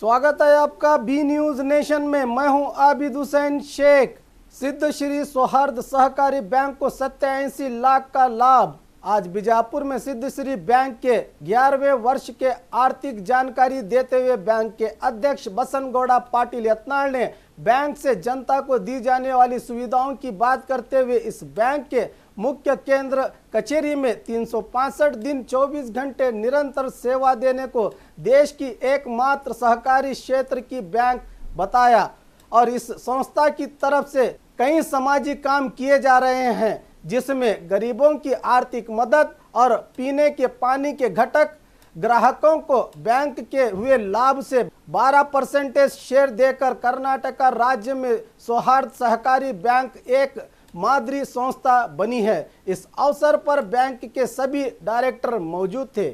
स्वागत है आपका बी न्यूज नेशन में। मैं हूं आबिद हुसैन शेख। सिद्ध श्री सौहार्द सहकारी बैंक को 87 लाख का लाभ। आज बीजापुर में सिद्ध श्री बैंक के 11वें वर्ष के आर्थिक जानकारी देते हुए बैंक के अध्यक्ष बसनगौड़ा पाटिल यत्नाल ने बैंक से जनता को दी जाने वाली सुविधाओं की बात करते हुए इस बैंक के मुख्य केंद्र कचेरी में 365 दिन 24 घंटे निरंतर सेवा देने को देश की एकमात्र सहकारी क्षेत्र की बैंक बताया और इस संस्था की तरफ से कई सामाजिक काम किए जा रहे हैं, जिसमें गरीबों की आर्थिक मदद और पीने के पानी के घटक ग्राहकों को बैंक के हुए लाभ से 12% शेयर देकर कर्नाटक राज्य में सौहार्द सहकारी बैंक एक मादरी संस्था बनी है। इस अवसर पर बैंक के सभी डायरेक्टर मौजूद थे।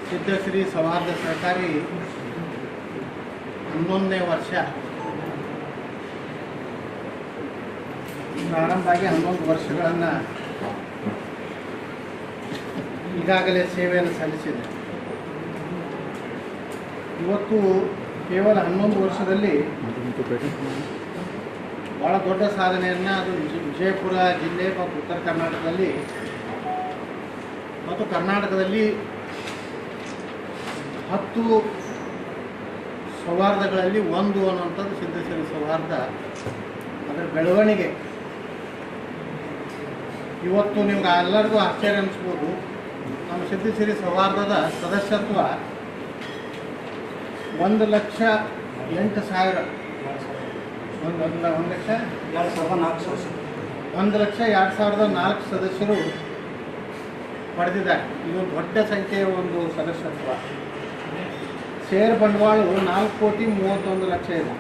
सिद्ध श्री सौहार्द सहकारी 11ನೇ ವರ್ಷ ಪ್ರಾರಂಭ ಆಗಿ 11 ವರ್ಷಗಳನ್ನು ಈಗಾಗಲೇ ಸೇವೆಯನ್ನು ಸಲ್ಲಿಸಿದೆ। ಇವತ್ತು ಕೇವಲ 11 ವರ್ಷದಲ್ಲಿ ಬಹಳ ದೊಡ್ಡ ಸಾಧನೆಯನ್ನು ಅದು ವಿಜಯಪುರ ಜಿಲ್ಲೆ ಮತ್ತು ಉತ್ತರ ಕರ್ನಾಟಕದಲ್ಲಿ ಮತ್ತು ಕರ್ನಾಟಕದಲ್ಲಿ 10 ಸೌಹಾರ್ದಗಳಲ್ಲಿ ಒಂದು ಅನ್ನುವಂಥದ್ದು ಸಿದ್ಧಶ್ರೀ ಸೌಹಾರ್ದ ಅದರ ಬೆಳವಣಿಗೆ। ಇವತ್ತು ನಿಮ್ಗೆ ಎಲ್ಲರಿಗೂ ಆಶ್ಚರ್ಯ ಅನಿಸ್ಬೋದು, ನಮ್ಮ ಸಿದ್ಧಶ್ರೀ ಸೌಹಾರ್ದದ ಸದಸ್ಯತ್ವ 1,08,000 1,02,4 ಸದಸ್ಯರು ಪಡೆದಿದ್ದಾರೆ। ಇದೊಂದು ದೊಡ್ಡ ಸಂಖ್ಯೆಯ ಒಂದು ಸದಸ್ಯತ್ವ। ಷೇರ್ ಬಂಡವಾಳವು 4,31,00,000 ಇದೆ।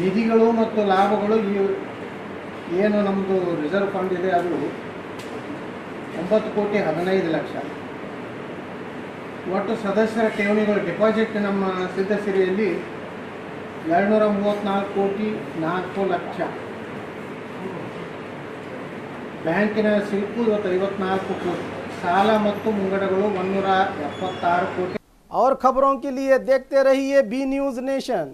ನಿಧಿಗಳು ಮತ್ತು ಲಾಭಗಳು ಏನು ನಮ್ಮದು ರಿಸರ್ವ್ ಫಂಡ್ ಇದೆ ಅದು 9,15,00,000। ಒಟ್ಟು ಸದಸ್ಯರ ಠೇವಣಿಗಳು ಡಿಪಾಸಿಟ್ ನಮ್ಮ ಸಿದ್ಧಶ್ರೀಯಲ್ಲಿ 234,04,00,000। ಬ್ಯಾಂಕಿನ ಸಿಲ್ಕು ಇವತ್ತು 54 ಕೋಟಿ, ಸಾಲ ಮತ್ತು ಮುಂಗಡಗಳು 176 ಕೋಟಿ। और खबरों के लिए देखते रहिए बी न्यूज नेशन।